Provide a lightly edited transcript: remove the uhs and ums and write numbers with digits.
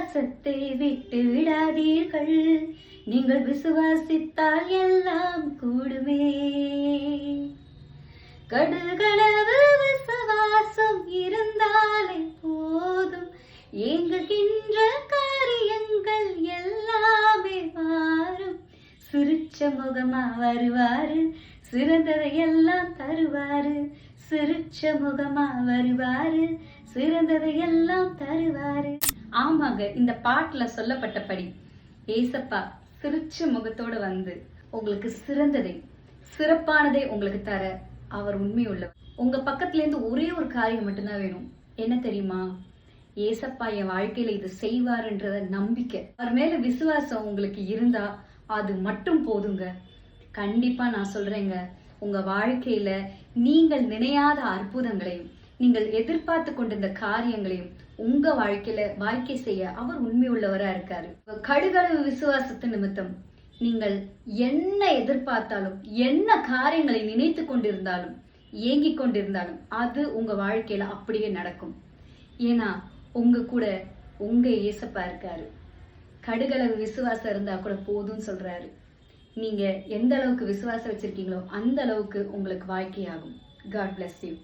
விசுவாசத்தை விட்டு விடாதீர்கள், நீங்கள் விசுவாசித்தால் எல்லாம் கூடுமே. கடுகளவு விசுவாசம் இருந்தாலே போதும், ஏங்குகின்ற காரியங்கள் எல்லாமே மாறும். சிரிச்ச முகமா வருவாரு, சிறந்ததை எல்லாம் தருவாரு. சிரிச்ச முகமா வருவாரு, சிறந்ததை எல்லாம் தருவாரு. ஆமாங்க, இந்த பாட்டுல சொல்லப்பட்டபடி ஏசப்பா சிரிச்ச முகத்தோட வந்து உங்களுக்கு சிறந்ததை சிறப்பானதை உங்களுக்கு தர அவர் உண்மை உள்ளவர். உங்க பக்கத்துல இருந்து ஒரே ஒரு காரியம் மட்டும்தான் வேணும். என்ன தெரியுமா? ஏசப்பா என் வாழ்க்கையில இது செய்வாருன்றத நம்பிக்கை, அவர் மேல விசுவாசம் உங்களுக்கு இருந்தா அது மட்டும் போதுங்க. கண்டிப்பா நான் சொல்றேங்க, உங்க வாழ்க்கையில நீங்கள் நினையாத அற்புதங்களையும் நீங்கள் எதிர்பார்த்து கொண்டிருந்த காரியங்களையும் உங்க வாழ்க்கையில வாழ்க்கை செய்ய அவர் உண்மை உள்ளவரா இருக்காரு. கடுகளவு விசுவாசத்து நிமித்தம் நீங்கள் என்ன எதிர்பார்த்தாலும், என்ன காரியங்களை நினைத்து கொண்டிருந்தாலும், ஏங்கிக் கொண்டிருந்தாலும் அது உங்க வாழ்க்கையில அப்படியே நடக்கும். ஏன்னா உங்க கூட உங்க ஏசப்பா இருக்காரு. கடுகளவு விசுவாசம் இருந்தா கூட போதும்னு சொல்றாரு. நீங்க எந்த அளவுக்கு விசுவாசம் வச்சிருக்கீங்களோ அந்த அளவுக்கு உங்களுக்கு வாழ்க்கையாகும். God bless you.